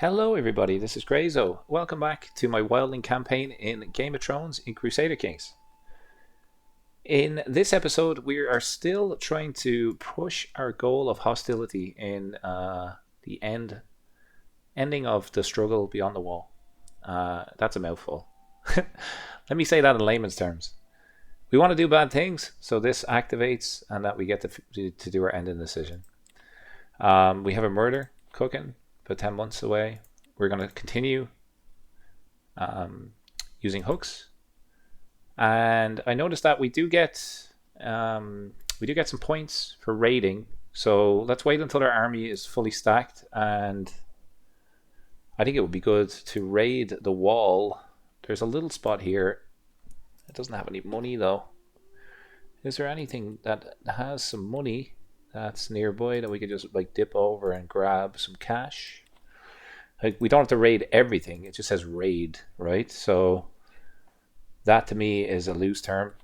Hello everybody, this is Grayzo. Welcome back to my Wildling campaign in Game of Thrones in Crusader Kings. In this episode, we are still trying to push our goal of hostility in the ending of the struggle beyond the wall. That's a mouthful. Let me say that in layman's terms. We want to do bad things, so this activates and that we get to do our ending decision. We have a murder cooking. 10 months away. We're going to continue using hooks, and I noticed that we do get some points for raiding. So let's wait until our army is fully stacked, and I think it would be good to raid the wall. There's a little spot here. It doesn't have any money though. Is there anything that has some money that's nearby that we could just like dip over and grab some cash? Like, we don't have to raid everything, it just says raid, right? So that to me is a loose term.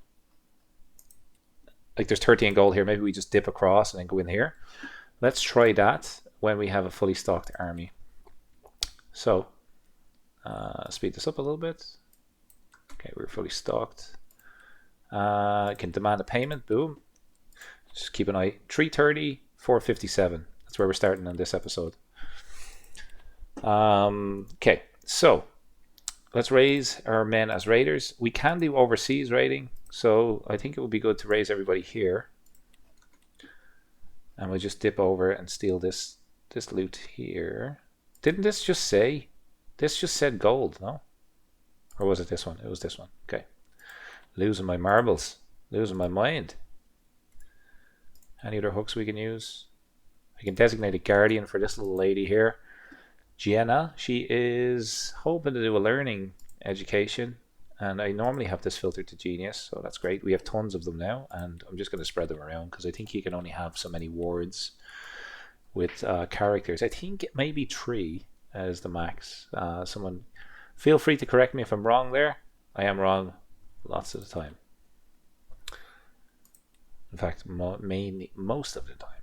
Like, there's 13 gold here, maybe we just dip across and then go in here. Let's try that when we have a fully stocked army. So speed this up a little bit. Okay, we're fully stocked. Can demand a payment, boom. Just keep an eye. 330, 457. That's where we're starting on this episode. Okay, so let's raise our men as raiders. We can do overseas raiding, so I think it would be good to raise everybody here. And we'll just dip over and steal this loot here. Didn't this just say? This just said gold, no? Or was it this one? It was this one. Okay. Losing my marbles. Losing my mind. Any other hooks we can use? I can designate a guardian for this little lady here. Jenna, she is hoping to do a learning education, and I normally have this filtered to genius, so that's great. We have tons of them now, and I'm just going to spread them around because I think you can only have so many wards with characters. I think it may be 3 as the max. Someone feel free to correct me if I'm wrong there. I am wrong lots of the time. In fact, mainly most of the time.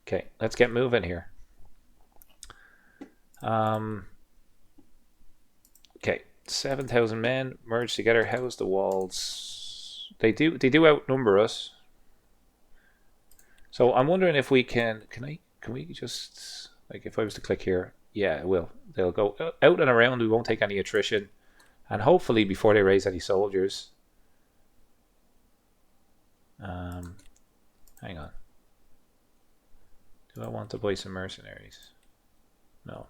Okay, let's get moving here. Okay, 7,000 men merged together. How's the walls? They do outnumber us. So I'm wondering if we can we just, like, if I was to click here, yeah, it will. They'll go out and around. We won't take any attrition, and hopefully before they raise any soldiers. Hang on. Do I want to buy some mercenaries? No.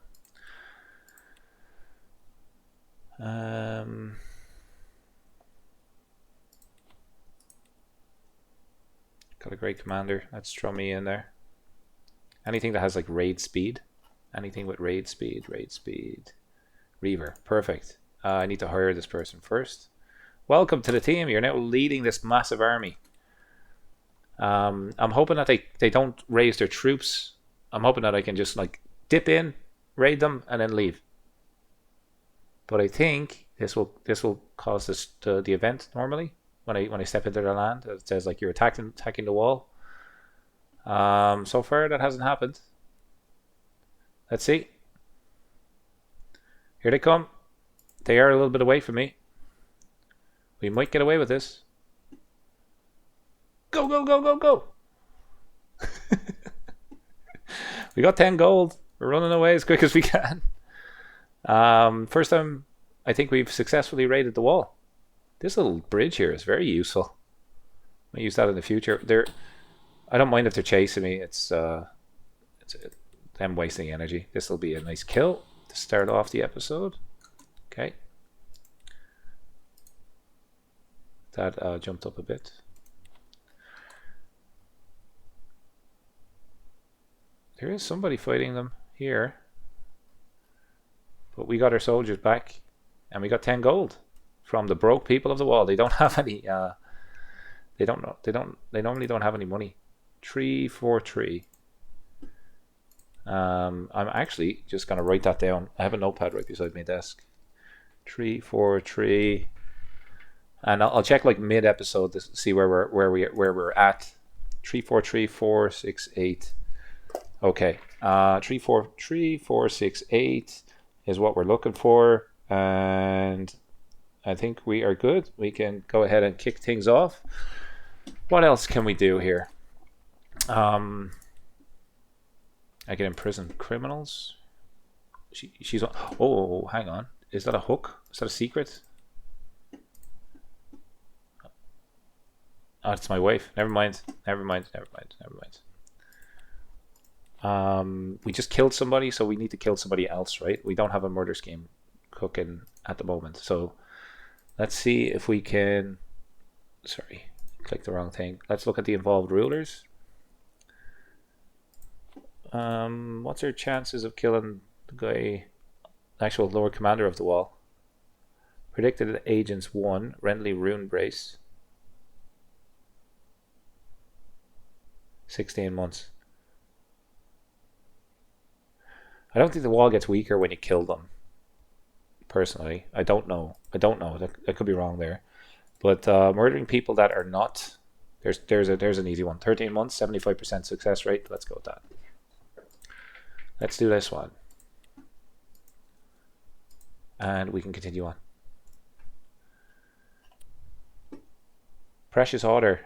Got a great commander. Let's throw me in there. Anything that has like raid speed. Anything with raid speed. Reaver. Perfect. I need to hire this person first. Welcome to the team. You're now leading this massive army. I'm hoping that they don't raise their troops. I'm hoping that I can just like dip in, raid them, and then leave. But I think this will cause the event normally when I step into their land. It says like you're attacking the wall. So far that hasn't happened. Let's see. Here they come. They are a little bit away from me. We might get away with this. Go, go, go, go, go. We got 10 gold. We're running away as quick as we can. First time I think we've successfully raided the wall. This little bridge here is very useful. I might use that in the future. I don't mind if they're chasing me. It's them wasting energy. This will be a nice kill to start off the episode. Okay. That jumped up a bit. There is somebody fighting them here. But we got our soldiers back, and we got 10 gold from the broke people of the wall. They don't have any they normally don't have any money. 343. I'm actually just gonna write that down. I have a notepad right beside my desk. 343. And I'll check like mid episode to see where we're at. 343 468. Okay, 3-4-3-4-6-8 is what we're looking for, and I think we are good. We can go ahead and kick things off. What else can we do here? I can imprison criminals. She's on. Oh, hang on. Is that a hook? Is that a secret? Oh, it's my wife. Never mind. Never mind. Never mind. Never mind. We just killed somebody, so we need to kill somebody else, right? We don't have a murder scheme cooking at the moment, so let's see if we can. Sorry, click the wrong thing. Let's look at the involved rulers. What's our chances of killing the guy, actual Lord Commander of the Wall? Predicted agents 1, Renly Rune Brace. 16 months. I don't think the wall gets weaker when you kill them. Personally, I don't know. I could be wrong there. But murdering people that are not, there's an easy one. 13 months, 75% success rate. Let's go with that. Let's do this one. And we can continue on. Precious Order.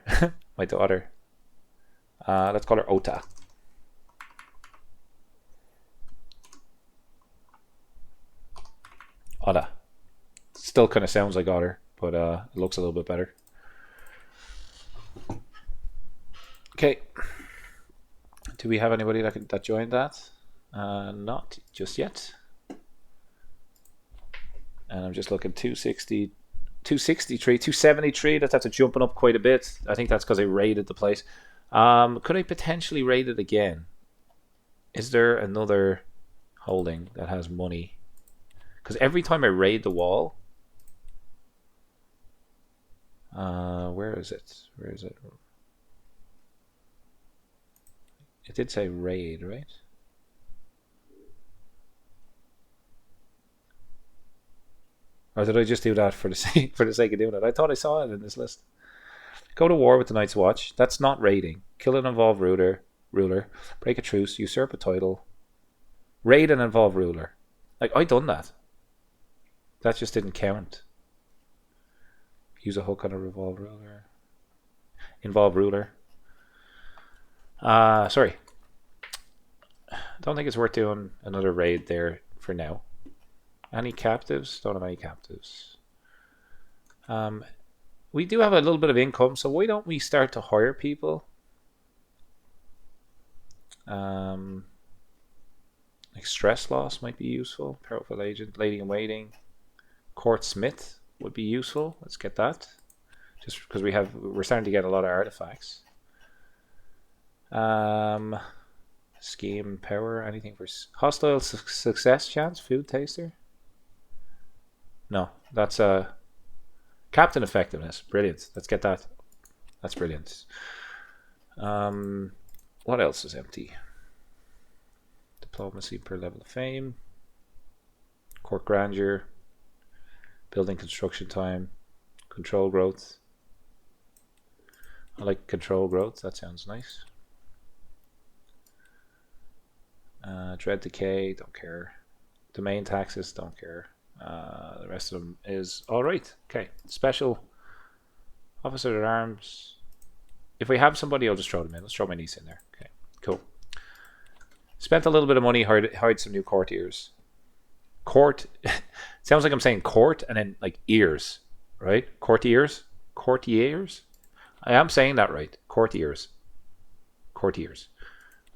My daughter. Let's call her Ota. Oda. Still kind of sounds like Otter, but it looks a little bit better. Okay. Do we have anybody that joined that? Not just yet. And I'm just looking 260, 263, 273. That's after jumping up quite a bit. I think that's because I raided the place. Could I potentially raid it again? Is there another holding that has money? Because every time I raid the wall, where is it? Where is it? It did say raid, right? Or did I just do that for the sake of doing it? I thought I saw it in this list. Go to war with the Night's Watch. That's not raiding. Kill an involved ruler. Break a truce. Usurp a title. Raid an involved ruler. Like, I done that. That just didn't count. Use a hook on a involved ruler. Sorry. Don't think it's worth doing another raid there for now. Any captives? Don't have any captives. We do have a little bit of income, so why don't we start to hire people? Like stress loss might be useful. Powerful agent, lady in waiting. Court Smith would be useful. Let's get that. Just because we're starting to get a lot of artifacts. Scheme power. Anything for hostile success chance? Food taster. No, that's captain effectiveness. Brilliant. Let's get that. That's brilliant. What else is empty? Diplomacy per level of fame. Court grandeur. Building construction time. Control growth. I like control growth. That sounds nice. Dread decay. Don't care. Domain taxes. Don't care. The rest of them is alright. Okay. Special officer at arms. If we have somebody, I'll just throw them in. Let's throw my niece in there. Okay. Cool. Spent a little bit of money, hired some new courtiers. Court. Sounds like I'm saying court and then like ears, right? Courtiers. I am saying that right. Courtiers.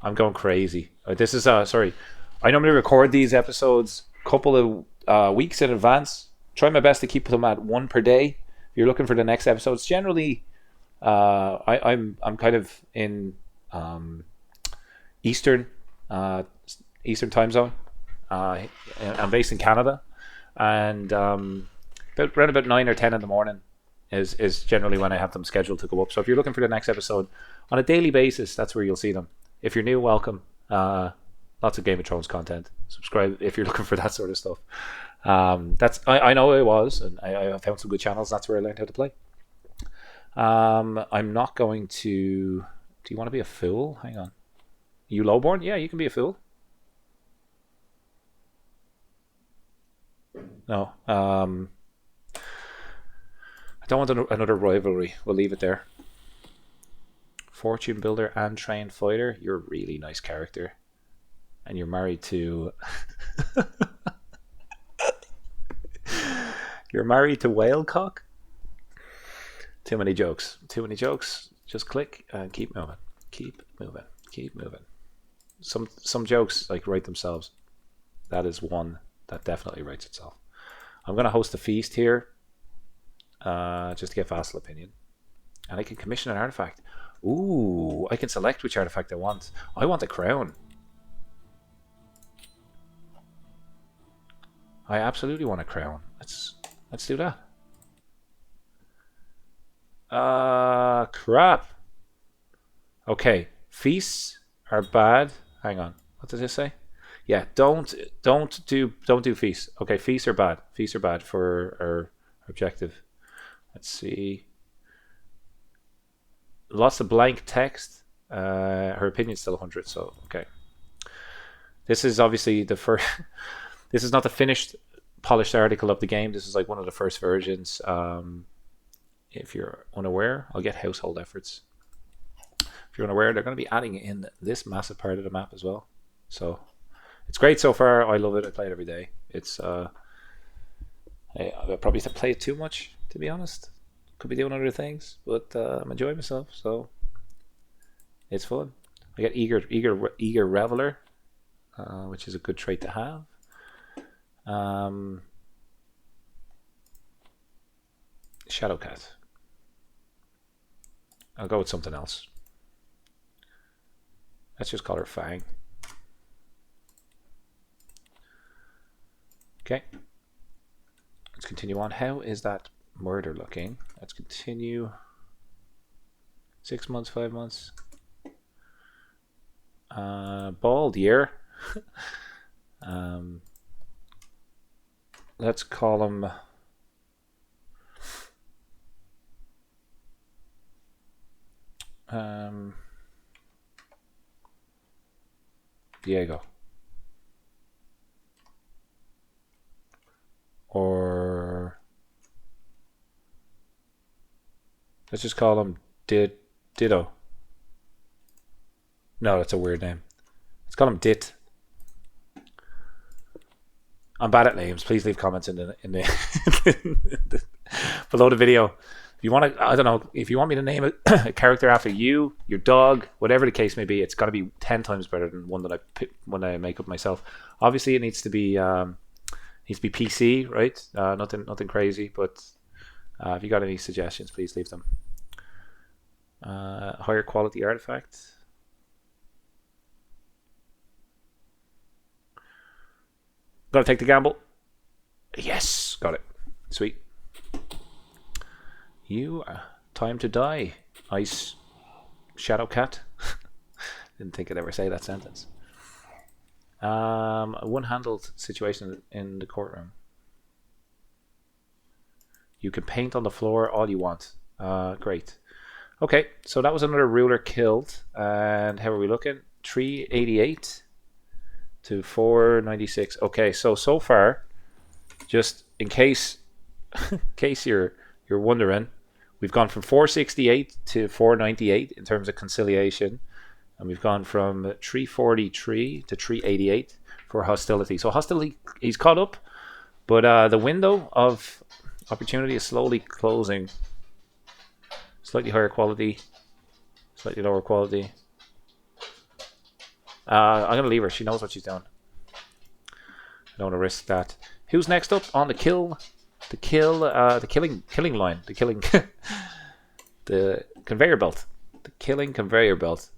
I'm going crazy. This is sorry. I normally record these episodes a couple of weeks in advance. Try my best to keep them at one per day. If you're looking for the next episodes, generally, I'm kind of in Eastern time zone. I'm based in Canada, and around about 9 or 10 in the morning is generally when I have them scheduled to go up. So if you're looking for the next episode on a daily basis, that's where you'll see them. If you're new, welcome. Lots of Game of Thrones content. Subscribe if you're looking for that sort of stuff. I know I was, and I found some good channels. That's where I learned how to play. I'm not going to. Do you want to be a fool? Hang on. You lowborn? Yeah, you can be a fool. No. I don't want another rivalry. We'll leave it there. Fortune builder and trained fighter. You're a really nice character. And you're married to... You're married to Whalecock? Too many jokes. Too many jokes. Just click and keep moving. Keep moving. Keep moving. Some jokes like write themselves. That is one that definitely writes itself. I'm going to host a feast here. Just to get vassal opinion. And I can commission an artifact. Ooh, I can select which artifact I want. I want a crown. I absolutely want a crown. Let's do that. Crap. Okay, feasts are bad. Hang on. What does this say? Yeah, don't do feasts. Okay, feasts are bad. Feasts are bad for our objective. Let's see. Lots of blank text. Her opinion's still 100, so okay. This is obviously the first. This is not the finished, polished article of the game. This is like one of the first versions. If you're unaware, I'll get household efforts. If you're unaware, they're going to be adding in this massive part of the map as well. So it's great so far. I love it. I play it every day. It's I probably play it too much, to be honest. Could be doing other things, but I'm enjoying myself, so it's fun. I get eager reveler, which is a good trait to have. Shadowcat. I'll go with something else. Let's just call her Fang. Okay. Let's continue on. How is that murder looking? Let's continue. 6 months, 5 months. Bald year. Let's call him Diego. Or let's just call him Ditto. No, that's a weird name. Let's call him Dit. I'm bad at names. Please leave comments in the below the video. If you want to, I don't know, if you want me to name a character after you, your dog, whatever the case may be, it's got to be 10 times better than one that I pick when I make up myself. Obviously, it needs to be PC, right? Nothing crazy. But if you got any suggestions, please leave them. Higher quality artifact. Gotta take the gamble. Yes, got it. Sweet. You time to die, Ice Shadowcat. Didn't think I'd ever say that sentence. A one-handled situation in the courtroom. You can paint on the floor all you want. Great. Okay, so that was another ruler killed. And how are we looking? 388 to 496. Okay, so far, just in case you're wondering, we've gone from 468 to 498 in terms of conciliation, and we've gone from 343 to 388 for hostility. So hostility, he's caught up, but the window of opportunity is slowly closing. Slightly higher quality, slightly lower quality. I'm gonna leave her. She knows what she's doing. I don't want to risk that. Who's next up on the killing line? The conveyor belt. The killing conveyor belt.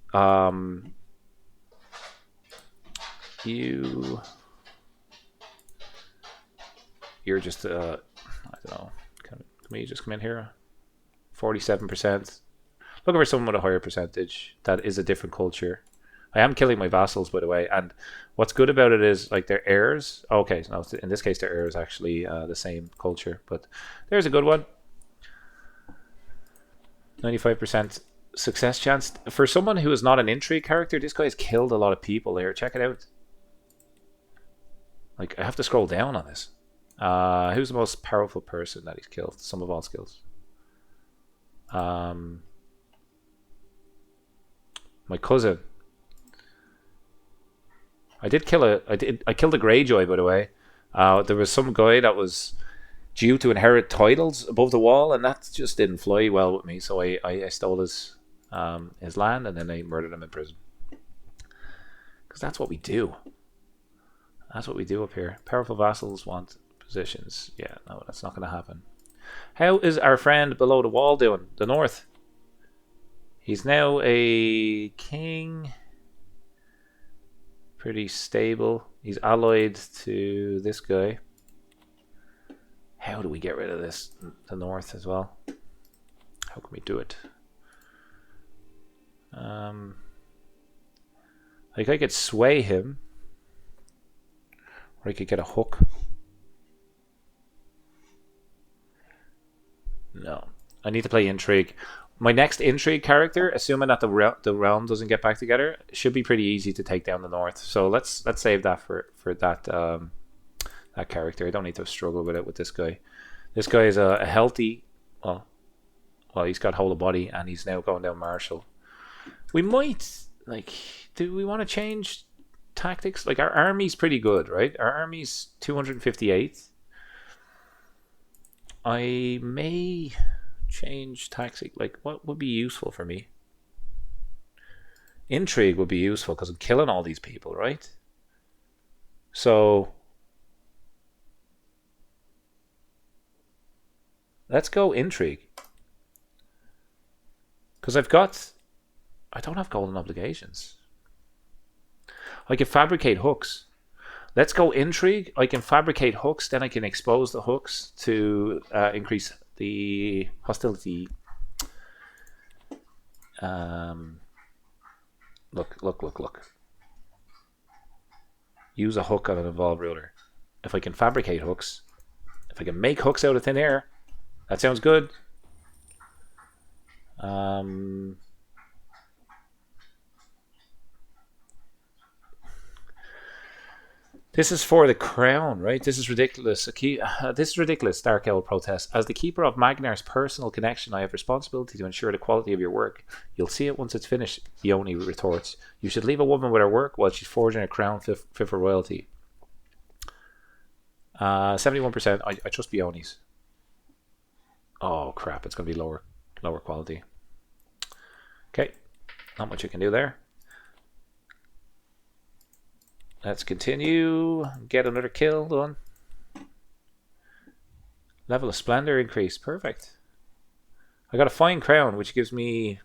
You're just I don't know. Can we just come in here? 47%. Looking for someone with a higher percentage. That is a different culture. I am killing my vassals, by the way, and what's good about it is like their heirs. Okay, no, in this case, their heir is actually the same culture, but there's a good one. 95% success chance for someone who is not an intrigue character. This guy's killed a lot of people here. Check it out. Like I have to scroll down on this. Who's the most powerful person that he's killed? Sum of all skills. My cousin. I killed a Greyjoy, by the way. There was some guy that was due to inherit titles above the wall, and that just didn't fly well with me. So I stole his land, and then I murdered him in prison. Because that's what we do. That's what we do up here. Powerful vassals want positions. Yeah, no, that's not going to happen. How is our friend below the wall doing? The north. He's now a king. Pretty stable. He's allied to this guy. How do we get rid of this? The north as well. How can we do it? Like I could sway him. Or I could get a hook. No. I need to play intrigue. My next intrigue character, assuming that the realm doesn't get back together, should be pretty easy to take down the north. So let's save that for that that character. I don't need to struggle with it with this guy. This guy is a healthy, well, he's got whole of body, and he's now going down martial. We might, like, do we want to change tactics? Like, our army's pretty good, right? Our army's 258. I may change tactic. Like, what would be useful for me? Intrigue would be useful because I'm killing all these people, right? So let's go intrigue. Because I don't have golden obligations. I can fabricate hooks. Let's go intrigue. I can fabricate hooks, then I can expose the hooks to increase the hostility. Look. Use a hook on an involved ruler. If I can fabricate hooks, if I can make hooks out of thin air, that sounds good. This is for the crown, right? This is ridiculous. This is ridiculous, Dark Owl protests. As the keeper of Magnar's personal connection, I have responsibility to ensure the quality of your work. You'll see it once it's finished, Yoni retorts. You should leave a woman with her work while she's forging a crown fit for royalty. 71%. I trust Bionis. Oh, crap. It's going to be lower quality. Okay. Not much you can do there. Let's continue. Get another kill done. Level of splendor increase. Perfect. I got a fine crown, which gives me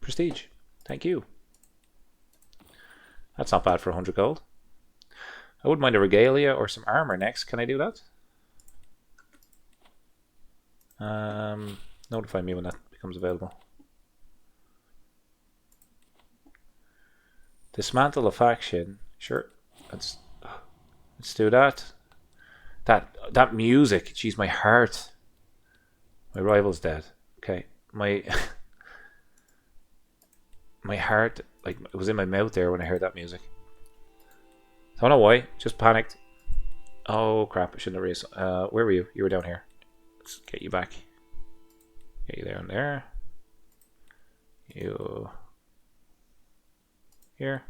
prestige. Thank you. That's not bad for 100 gold. I wouldn't mind a regalia or some armor next. Can I do that? Notify me when that becomes available. Dismantle a faction. Sure. Let's do that. That music, jeez, my heart. My rival's dead. Okay, my heart, like, it was in my mouth there when I heard that music. Don't know why. Just panicked. Oh crap! I shouldn't have raised. Where were you? You were down here. Let's get you back. Get you down there. You here.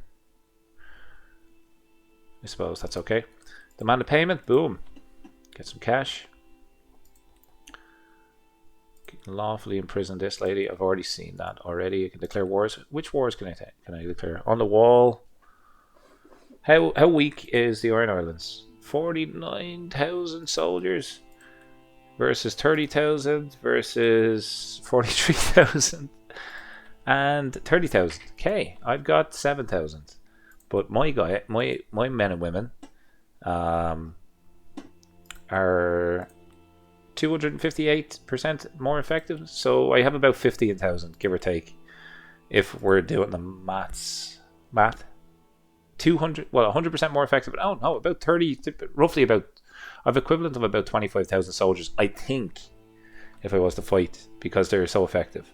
I suppose that's okay. Demand a payment. Boom. Get some cash. Can lawfully imprison this lady. I've already seen that already. I can declare wars. Which wars can I take? Can I declare? On the wall. How weak is the Iron Islands? 49,000 soldiers versus 30,000 versus 43,000 and 30,000. Okay, I've got 7,000. But my men and women are 258% more effective. So I have about 15,000, give or take, if we're doing the math. 200, well, 100% more effective. Oh no, about 30, roughly about, I've equivalent of about 25,000 soldiers, I think, if I was to fight, because they're so effective.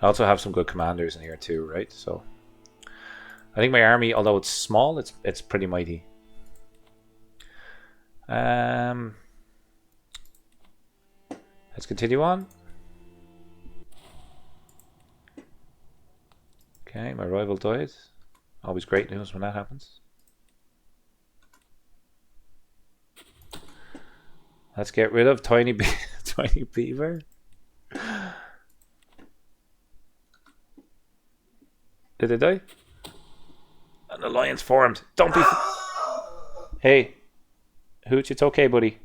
I also have some good commanders in here too, right? So I think my army, although it's small, it's pretty mighty. Let's continue on. Okay, my rival died. Always great news when that happens. Let's get rid of Tiny Tiny Beaver. Did they die? An alliance formed. Don't be. Hey, Hooch, it's okay, buddy.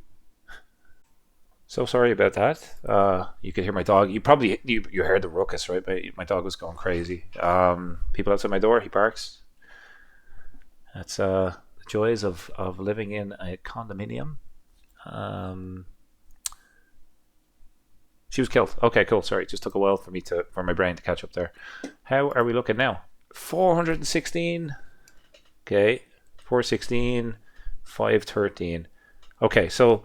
So sorry about that. You could hear my dog. You probably you heard the ruckus, right? My dog was going crazy. People outside my door. He barks. That's the joys of living in a condominium. She was killed. Okay, cool. Sorry, it just took a while for my brain to catch up there. How are we looking now? 416. Okay, 416, 513. Okay, so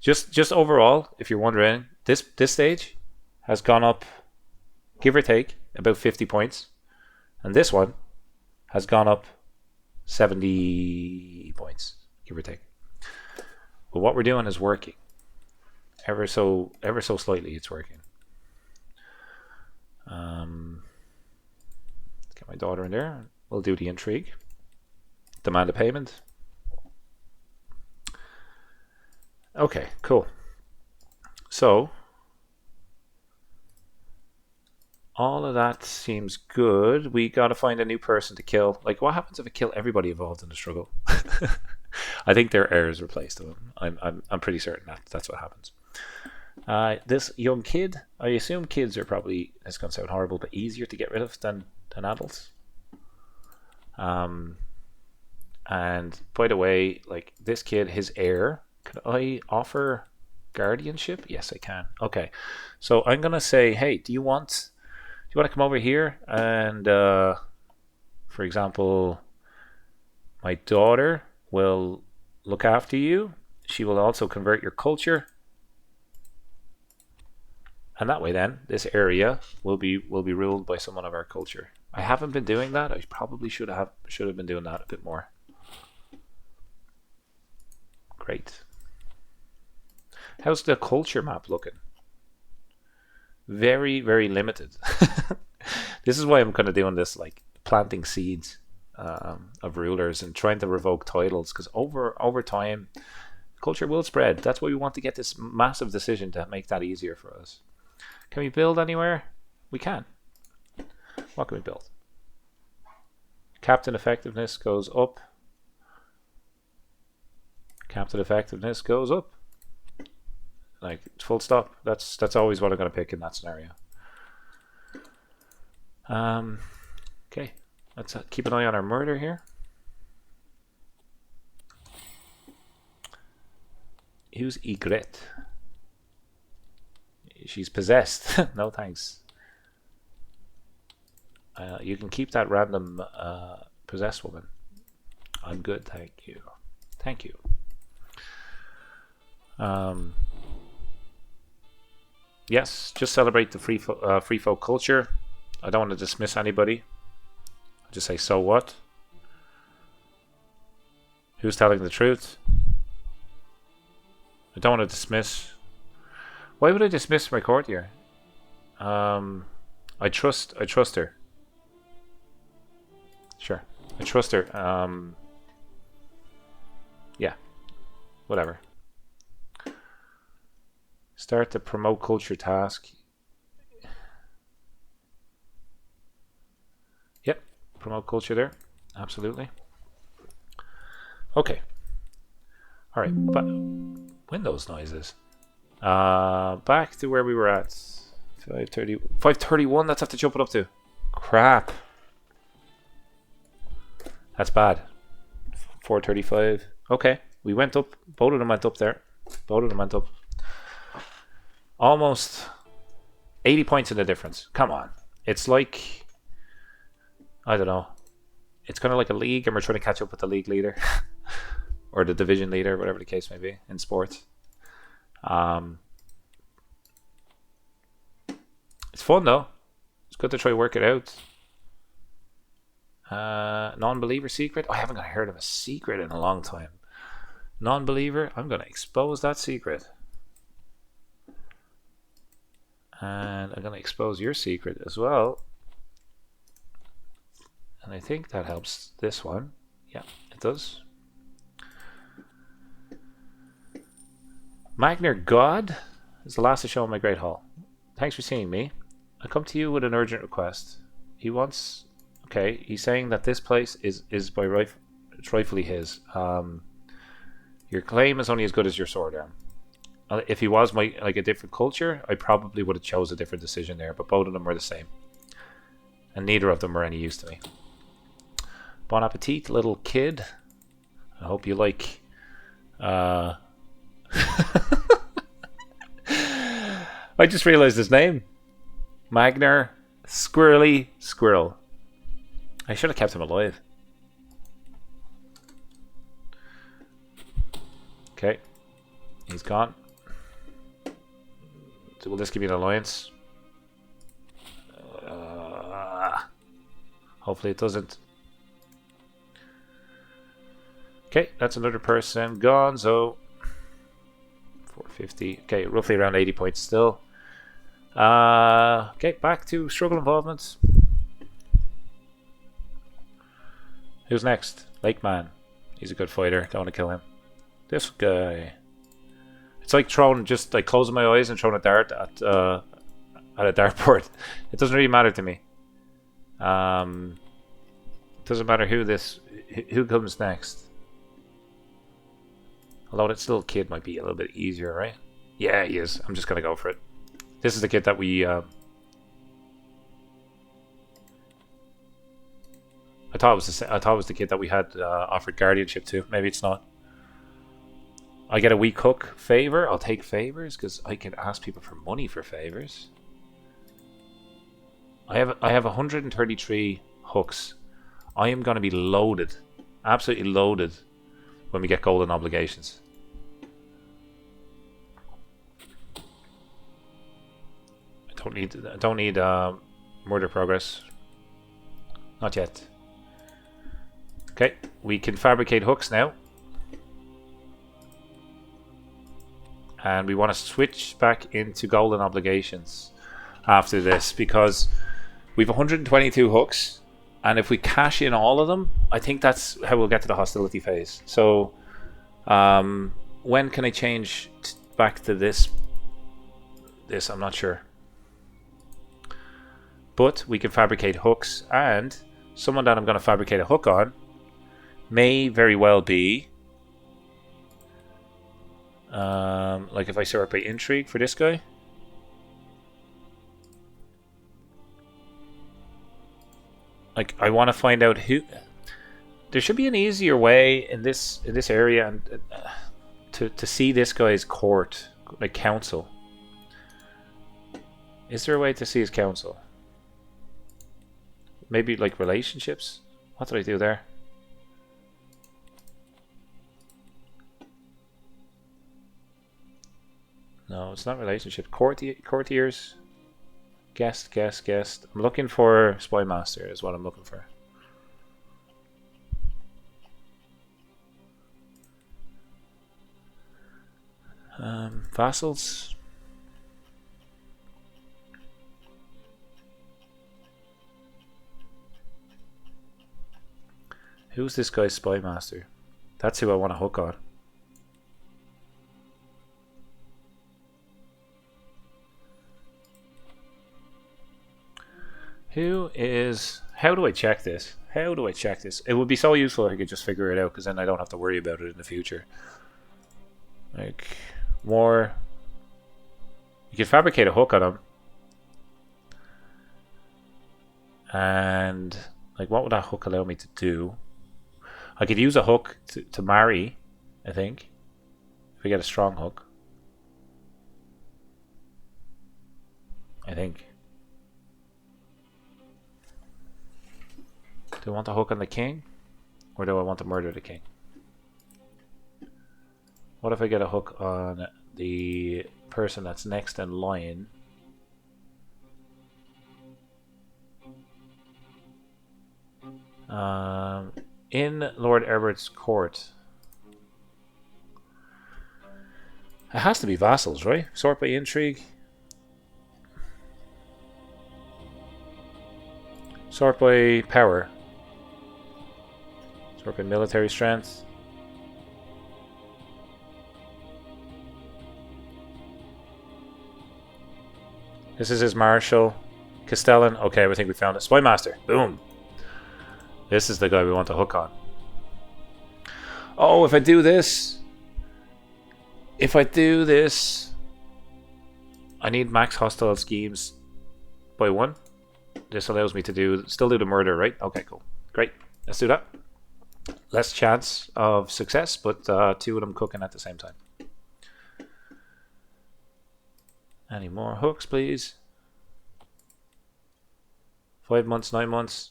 just overall, if you're wondering, this stage has gone up, give or take, about 50 points, and this one has gone up 70 points, give or take. But what we're doing is working. Ever so slightly, it's working. Get my daughter in there. We'll do the intrigue. Demand a payment. Okay, cool. So all of that seems good. We got to find a new person to kill. Like, what happens if I kill everybody involved in the struggle? I think their heirs replace them. I'm pretty certain that's what happens. This young kid, I assume kids are probably, it's going to sound horrible, but easier to get rid of than adults. And by the way, like this kid, his heir, could I offer guardianship? Yes, I can. Okay, so I'm gonna say, hey, do you want to come over here and, for example, my daughter will look after you. She will also convert your culture. And that way then, this area will be ruled by someone of our culture. I haven't been doing that. I probably should have been doing that a bit more. Great. How's the culture map looking? Very, very limited. This is why I'm kind of doing this, like planting seeds of rulers and trying to revoke titles, because over time, culture will spread. That's why we want to get this massive decision to make that easier for us. Can we build anywhere? We can. What can we build? Captain effectiveness goes up. Captain effectiveness goes up. Like, full stop. That's always what I'm going to pick in that scenario. Okay. Let's keep an eye on our murder here. Who's Egret? She's possessed. No thanks. You can keep that random possessed woman. I'm good, thank you. Thank you. Yes, just celebrate the free folk culture. I don't want to dismiss anybody. I'll just say, so what? Who's telling the truth? I don't want to dismiss. Why would I dismiss my courtier? I trust her. Sure, I trust her. Yeah, whatever. Start the promote culture task. Yep, promote culture there. Absolutely. Okay. All right, but Windows noises. Back to where we were at. 531. That's have to jump it up to. Crap. That's bad. 435. Okay, we went up. Both of them went up there. Both of them went up. Almost 80 points in the difference. Come on. It's like, I don't know. It's kind of like a league, and we're trying to catch up with the league leader. Or the division leader, whatever the case may be in sports. It's fun though. It's good to try to work it out. Non-believer secret. Oh, I haven't heard of a secret in a long time. Non-believer, I'm going to expose that secret. And I'm going to expose your secret as well. And I think that helps this one. Yeah, it does. Magner God is the last to show in my Great Hall. Thanks for seeing me. I come to you with an urgent request. He wants... Okay, he's saying that this place is by right... It's rightfully his. Your claim is only as good as your sword arm. If he was like a different culture, I probably would have chose a different decision there, but both of them were the same. And neither of them were any use to me. Bon appetit, little kid. I hope you like... I just realized his name. Magner Squirrely Squirrel. I should have kept him alive. Okay. He's gone. So will this give me an alliance? Hopefully it doesn't. Okay, that's another person gone, so 450. Okay, roughly around 80 points still. Okay, back to struggle involvements. Who's next? Lakeman. He's a good fighter. Don't want to kill him. This guy. It's like throwing, just like closing my eyes and throwing a dart at a dartboard. It doesn't really matter to me. It doesn't matter who comes next. Although that little kid might be a little bit easier, right? Yeah, he is. I'm just gonna go for it. This is the kid that we... I thought it was the kid that we had offered guardianship to. Maybe it's not. I get a weak hook favor. I'll take favors because I can ask people for money for favors. I have 133 hooks. I am going to be loaded, absolutely loaded, when we get golden obligations. I don't need murder progress. Not yet. Okay, we can fabricate hooks now. And we want to switch back into golden obligations after this because we've 122 hooks, and if we cash in all of them, I think that's how we'll get to the hostility phase. So when can I change back to this? I'm not sure. But we can fabricate hooks, and someone that I'm going to fabricate a hook on may very well be like if I sort by intrigue for this guy. Like I want to find out who. There should be an easier way in this area and to see this guy's court, like council. Is there a way to see his council? Maybe like relationships? What did I do there? No, it's not relationship. Courtiers. Guest. I'm looking for Spy Master is what I'm looking for. Vassals. Who's this guy's Spy Master? That's who I want to hook on. Who is... How do I check this? How do I check this? It would be so useful if I could just figure it out, because then I don't have to worry about it in the future. Like, more... You can fabricate a hook on him. And, like, what would that hook allow me to do? I could use a hook to marry, I think. If we get a strong hook. I think. Do I want the hook on the king? Or do I want to murder the king? What if I get a hook on the person that's next in line? In Lord Everett's court. It has to be vassals, right? Sort by intrigue. Sort by power. Sort by military strength. This is his marshal. Castellan. Okay, I think we found it. Spy master. Boom. This is the guy we want to hook on. Oh, if I do this... If I do this... I need max hostile schemes by 1. This allows me to still do the murder, right? Okay, cool. Great. Let's do that. Less chance of success, but 2 of them cooking at the same time. Any more hooks, please? 5 months, 9 months.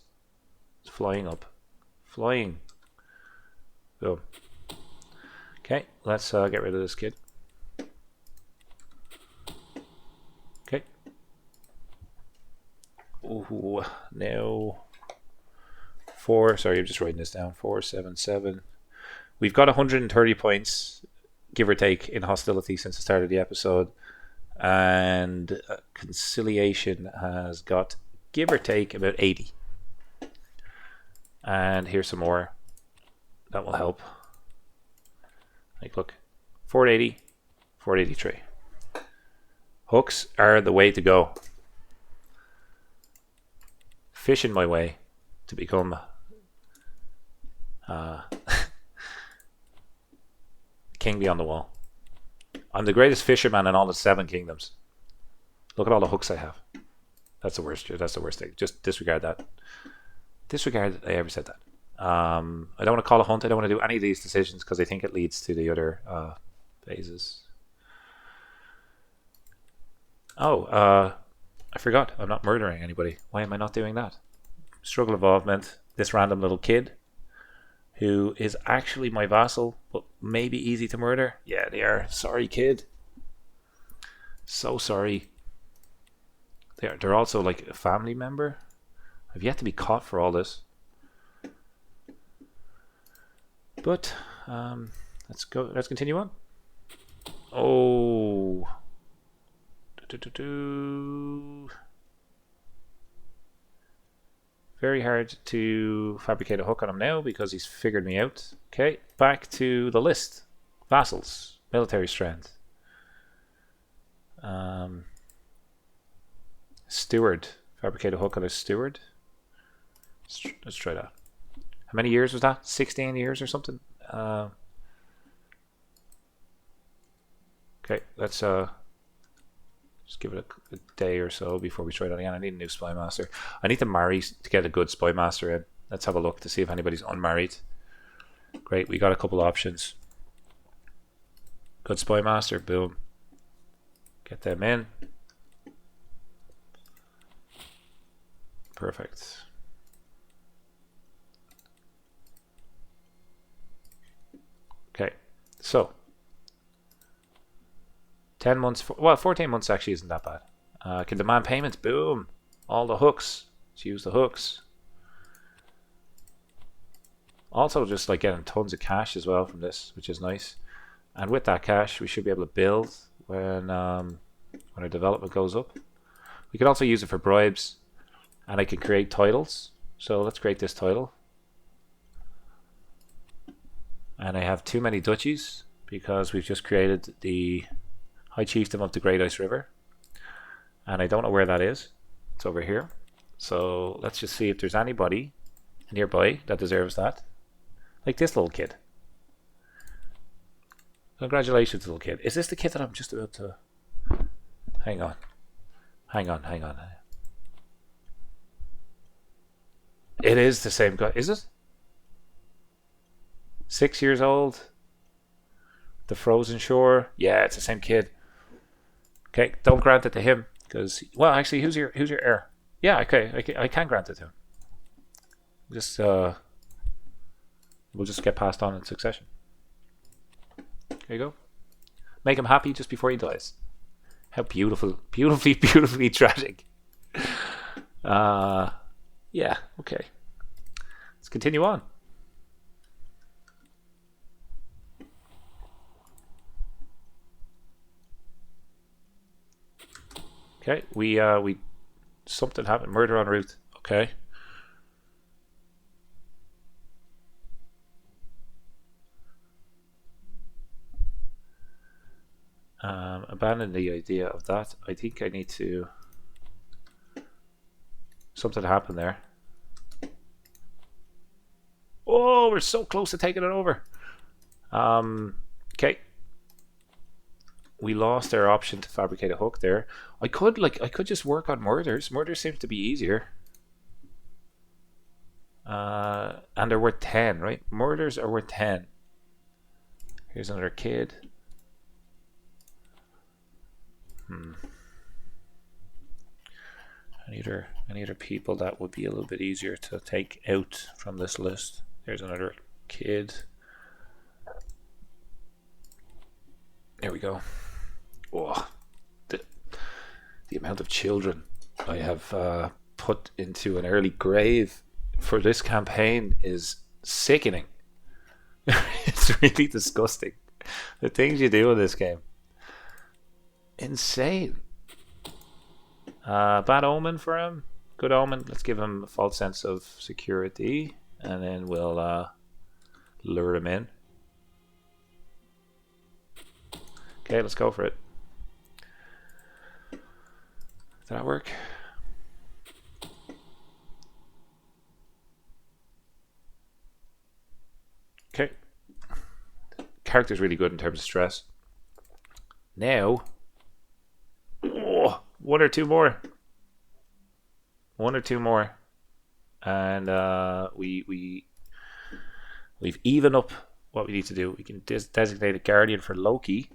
It's flying up. Flying. Boom. Okay, let's get rid of this kid. Okay. Ooh, now 4. Sorry, I'm just writing this down. 477. We've got 130 points, give or take, in hostility since the start of the episode. And Conciliation has got, give or take, about 80. And here's some more. That will help. Like, look. 480, 483. Hooks are the way to go. Fishing my way to become king beyond the wall. I'm the greatest fisherman in all the 7 kingdoms. Look at all the hooks I have. That's the worst. That's the worst thing. Just disregard that. Disregard that I ever said that. I don't want to call a hunt. I don't want to do any of these decisions because I think it leads to the other phases. Oh, I forgot. I'm not murdering anybody. Why am I not doing that? Struggle involvement. This random little kid who is actually my vassal, but maybe easy to murder. Yeah, they are. Sorry, kid. So sorry. They're also like a family member. I've yet to be caught for all this. But let's go. Let's continue on. Oh. Very hard to fabricate a hook on him now because he's figured me out. Okay, back to the list. Vassals, military strength. Steward. Fabricate a hook on a steward. Let's try that. How many years was that? 16 years or something? Okay, let's just give it a day or so before we try that again. I need a new spy master. I need to marry to get a good spy master in. Let's have a look to see if anybody's unmarried. Great, we got a couple options. Good spy master, boom. Get them in. Perfect. Okay, so 10 months, well, 14 months actually isn't that bad. Can demand payments, boom. All the hooks. Let's use the hooks. Also just like getting tons of cash as well from this, which is nice. And with that cash, we should be able to build when our development goes up. We can also use it for bribes, and I can create titles. So let's create this title. And I have too many duchies because we've just created the High Chiefdom of the Great Ice River. And I don't know where that is. It's over here. So let's just see if there's anybody nearby that deserves that. Like this little kid. Congratulations, little kid. Is this the kid that I'm just about to... Hang on. Hang on. It is the same guy. Is it? 6 years old. The Frozen Shore. Yeah, it's the same kid. Okay, don't grant it to him. Because, well, actually, who's your heir? Yeah, okay, I can grant it to him. Just, we'll just get passed on in succession. There you go. Make him happy just before he dies. How beautiful. Beautifully tragic. Yeah, okay. Let's continue on. Okay, we something happened. Murder en route. Okay. Abandon the idea of that. I think I need to. Something happened there. Oh, we're so close to taking it over. Okay. We lost our option to fabricate a hook there. I could just work on murders. Murders seems to be easier. And they're worth 10, right? Murders are worth 10. Here's another kid. Any other people that would be a little bit easier to take out from this list? There's another kid. There we go. Oh, the amount of children I have put into an early grave for this campaign is sickening. It's really disgusting. The things you do in this game. Insane. Bad omen for him. Good omen. Let's give him a false sense of security. And then we'll lure him in. Okay, let's go for it. Did that work? Okay. Character's really good in terms of stress. Now, one or two more. One or two more. And we've evened up what we need to do. We can designate a guardian for Loki,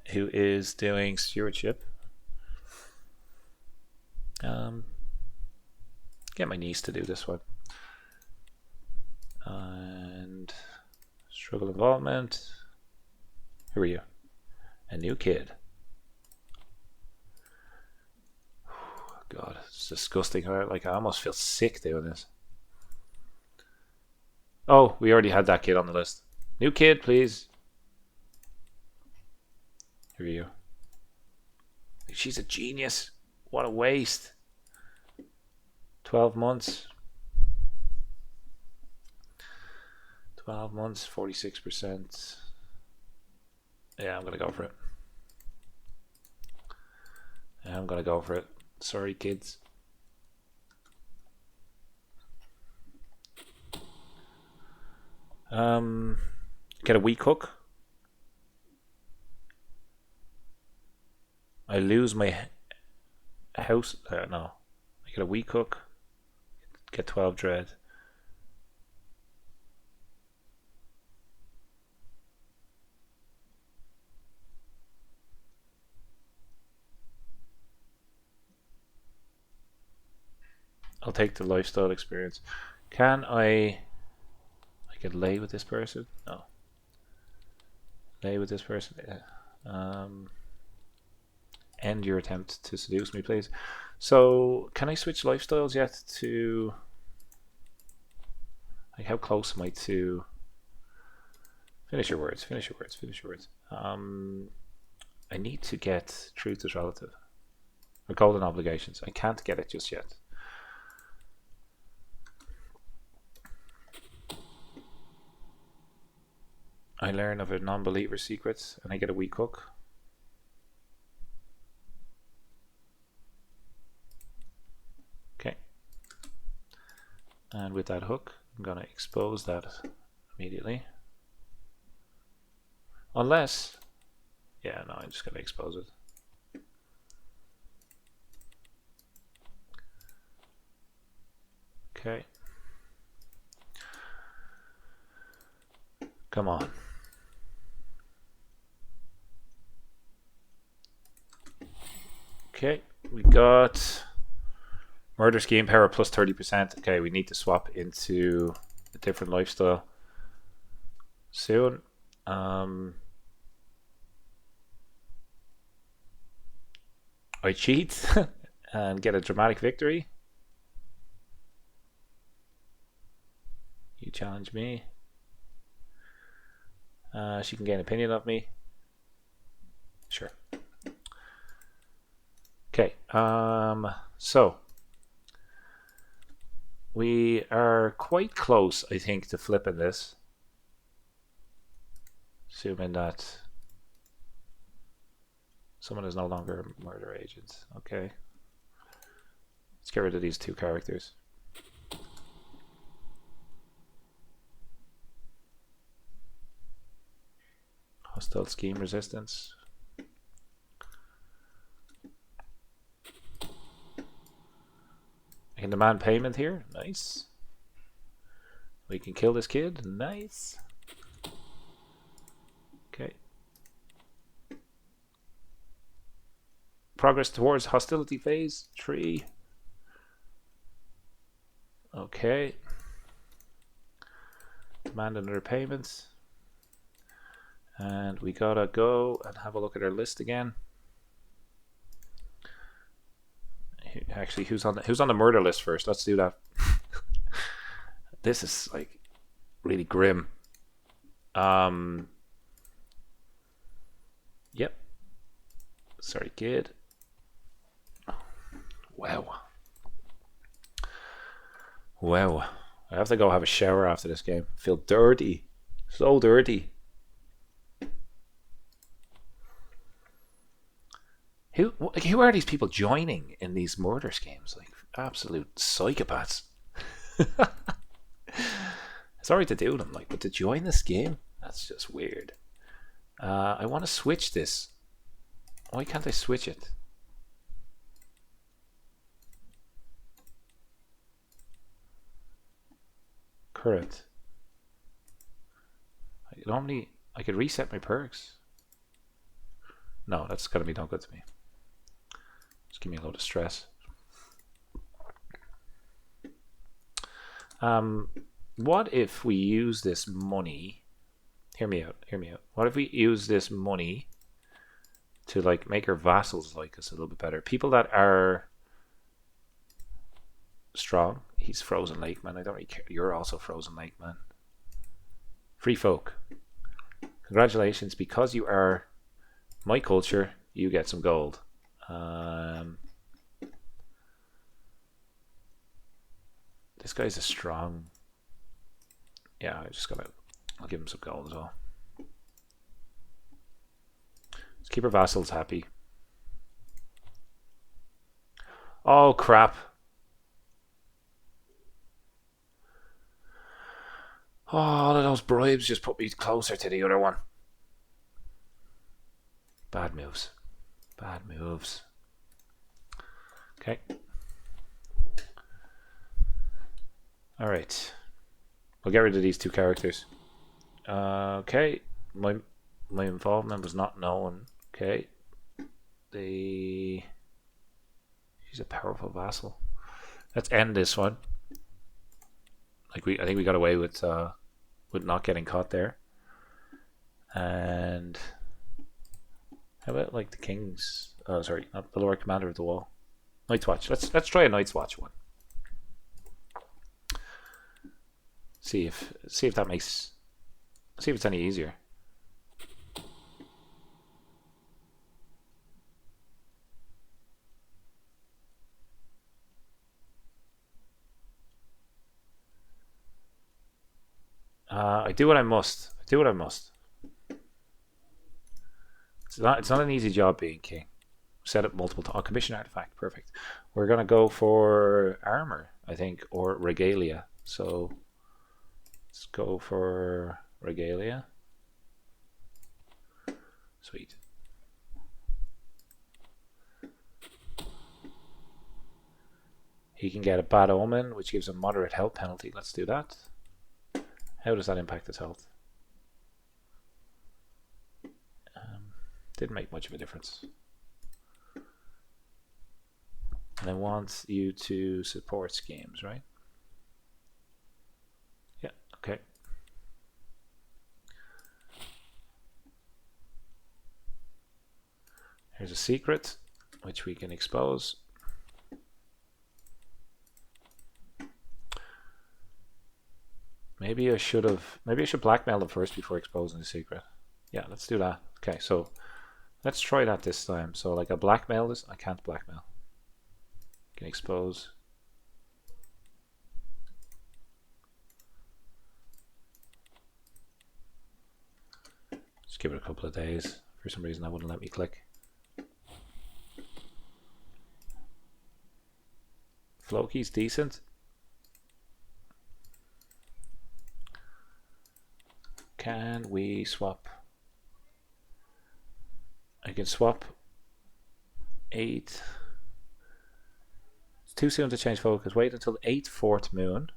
who is doing stewardship. Get my niece to do this one. And struggle involvement. Who are you? A new kid. God, it's disgusting. Like, I almost feel sick doing this. Oh, we already had that kid on the list. New kid, please. Here are you. She's a genius. What a waste. 12 months. 12 months, 46%. Yeah, I'm going to go for it. Yeah, I'm going to go for it. Sorry, kids. Get a weak hook. I lose my house. No. I get a weak hook. Get 12 dread. I'll take the lifestyle experience. Can I could lay with this person? No. Lay with this person? Yeah. End your attempt to seduce me, please. So, can I switch lifestyles yet to... Like, how close am I to... Finish your words, finish your words, finish your words. I need to get truth is relative. Or golden obligations. I can't get it just yet. I learn of a non-believer's secrets and I get a weak hook. Okay. And with that hook, I'm going to expose that immediately. Unless... Yeah, no, I'm just going to expose it. Okay. Come on. Okay, we got murder scheme power plus 30%. Okay, we need to swap into a different lifestyle soon. I cheat and get a dramatic victory. You challenge me. She can gain opinion of me. Sure. Okay, so we are quite close, I think, to flipping this. Assuming that someone is no longer a murder agent. Okay. Let's get rid of these 2 characters. Hostile scheme resistance. I can demand payment here. Nice. We can kill this kid. Nice. Okay. Progress towards hostility phase 3. Okay. Demand another payment. And we gotta go and have a look at our list again. Actually, who's on the murder list first? Let's do that. This is like really grim. Yep. Sorry, kid. Wow. Wow. I have to go have a shower after this game. I feel dirty. So dirty. Who are these people joining in these murder schemes? Like absolute psychopaths. Sorry to do them, like, but to join this game, that's just weird. I want to switch this. Why can't I switch it? Current. I could reset my perks. No, that's gonna be no good to me. Just give me a load of stress. What if we use this money? Hear me out. Hear me out. What if we use this money to like make our vassals like us a little bit better? People that are strong. He's Frozen Lake Man. I don't really care. You're also Frozen Lake Man. Free folk. Congratulations, because you are my culture. You get some gold. This guy's a strong. Yeah, I'll give him some gold as well. Let's keep our vassals happy. Oh crap. Oh, all of those bribes just put me closer to the other one. Bad moves. Bad moves. Okay. Alright. We'll get rid of these 2 characters. Okay. My involvement was not known. Okay. She's a powerful vassal. Let's end this one. Like I think we got away with not getting caught there. And how about like the Kings? Oh, sorry, not the Lord Commander of the Wall. Night's Watch. Let's try a Night's Watch one. See if that makes. See if it's any easier. I do what I must. I do what I must. It's not an easy job being king. Set up multiple times. Oh, commission artifact. Perfect. We're gonna go for armor, I think, or regalia. So let's go for regalia. Sweet. He can get a bad omen, which gives a moderate health penalty. Let's do that. How does that impact his health? Didn't make much of a difference. And I want you to support schemes, right? Yeah, okay. Here's a secret, which we can expose. Maybe I should blackmail them first before exposing the secret. Yeah, let's do that. Okay, so Let's try that this time. So like a blackmail this. I can't blackmail. Can expose. Just give it a couple of days. For some reason that wouldn't let me click. Floki's decent. Can we swap? I can swap 8. It's too soon to change focus. Wait until the 8th fourth moon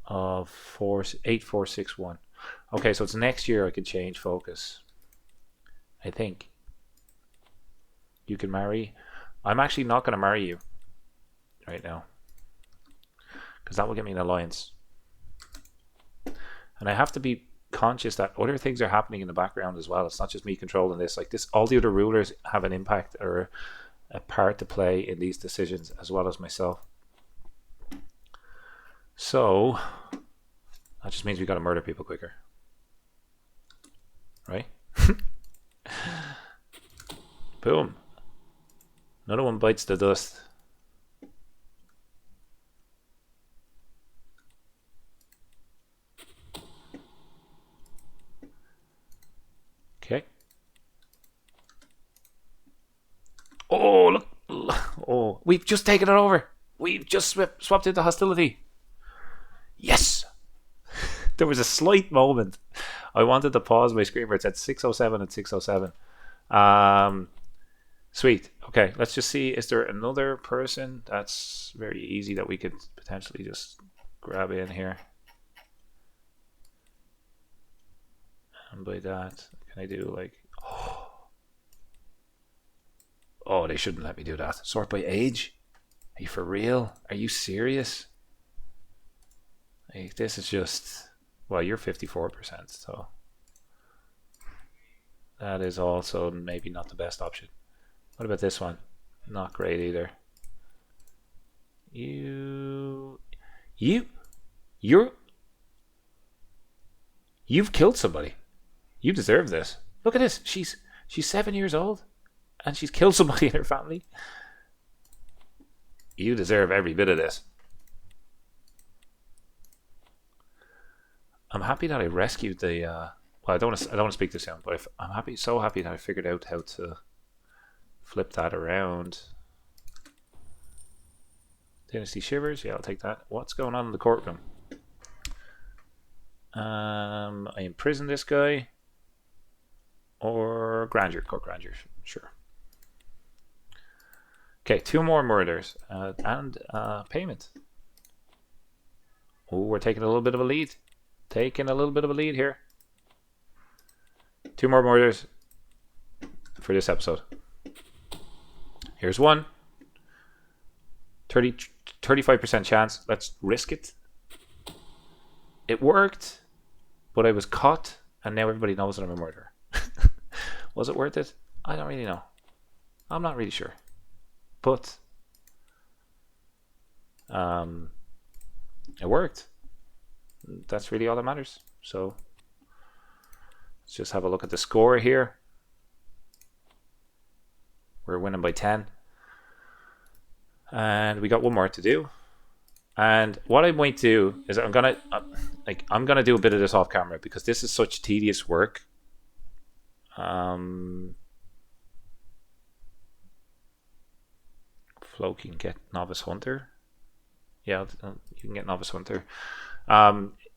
of 8461. Okay, so it's next year I can change focus. I think. You can marry. I'm actually not going to marry you right now, because that will get me an alliance. And I have to be conscious that other things are happening in the background as well. It's not just me controlling this. Like this, all the other rulers have an impact or a part to play in these decisions, as well as myself. So that just means we got to murder people quicker, right? Boom. Another one bites the dust. Okay. Oh, look. Oh, we've just taken it over. We've just swapped into hostility. Yes. There was a slight moment. I wanted to pause my screen where it said 607 and 607. Sweet. Okay, let's just see. Is there another person that's very easy that we could potentially just grab in here? And by that, can I do like... Oh, they shouldn't let me do that. Sort by age? Are you for real? Are you serious? Like, this is just... Well, you're 54%, so... That is also maybe not the best option. What about this one? Not great either. You've killed somebody. You deserve this. Look at this. She's 7 years old, and she's killed somebody in her family. You deserve every bit of this. I'm happy that I rescued the. Well, I don't want to speak this soon, but I'm so happy that I figured out how to flip that around. Dynasty Shivers, yeah, I'll take that. What's going on in the courtroom? I imprison this guy, or grandeur, court grandeur, sure. Okay, 2 more murders and payment. Oh, we're taking a little bit of a lead. Taking a little bit of a lead here. 2 more murders for this episode. Here's one. 35% chance. Let's risk it. It worked, but I was caught, and now everybody knows that I'm a murderer. Was it worth it? I don't really know. I'm not really sure. But it worked. That's really all that matters. So let's just have a look at the score here. We're winning by 10. And we got one more to do. And what I might do is I'm gonna do a bit of this off camera, because this is such tedious work. Flo can get Novice Hunter. Yeah, you can get Novice Hunter.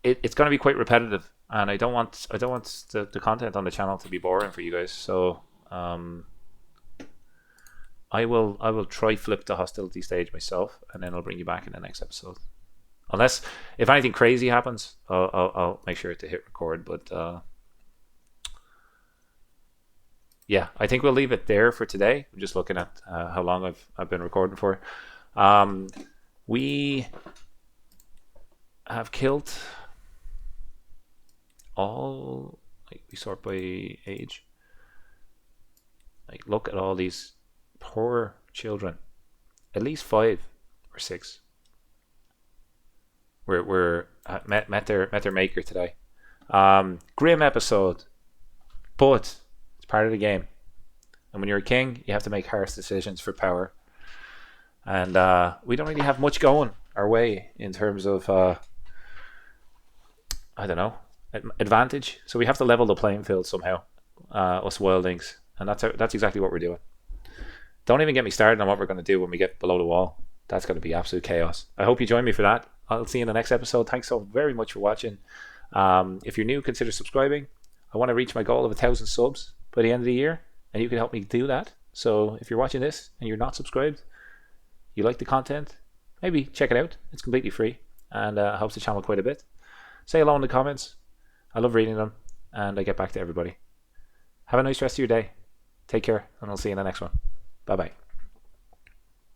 It's going to be quite repetitive, and I don't want the content on the channel to be boring for you guys. So I will try flip the hostility stage myself, and then I'll bring you back in the next episode. Unless if anything crazy happens, I'll make sure to hit record. But yeah, I think we'll leave it there for today. I'm just looking at how long I've been recording for. We have killed all. Like, we sort by age. Like, look at all these poor children. At least 5 or 6. We're met their maker today. Grim episode. But it's part of the game. And when you're a king, you have to make harsh decisions for power. And we don't really have much going our way in terms of, I don't know, advantage. So we have to level the playing field somehow, us wildlings. And that's exactly what we're doing. Don't even get me started on what we're going to do when we get below the wall. That's going to be absolute chaos. I hope you join me for that. I'll see you in the next episode. Thanks so very much for watching. If you're new, consider subscribing. I want to reach my goal of 1,000 subs by the end of the year, and you can help me do that. So if you're watching this and you're not subscribed, you like the content, maybe check it out. It's completely free and helps the channel quite a bit. Say hello in the comments. I love reading them, and I get back to everybody. Have a nice rest of your day. Take care, and I'll see you in the next one. Bye-bye.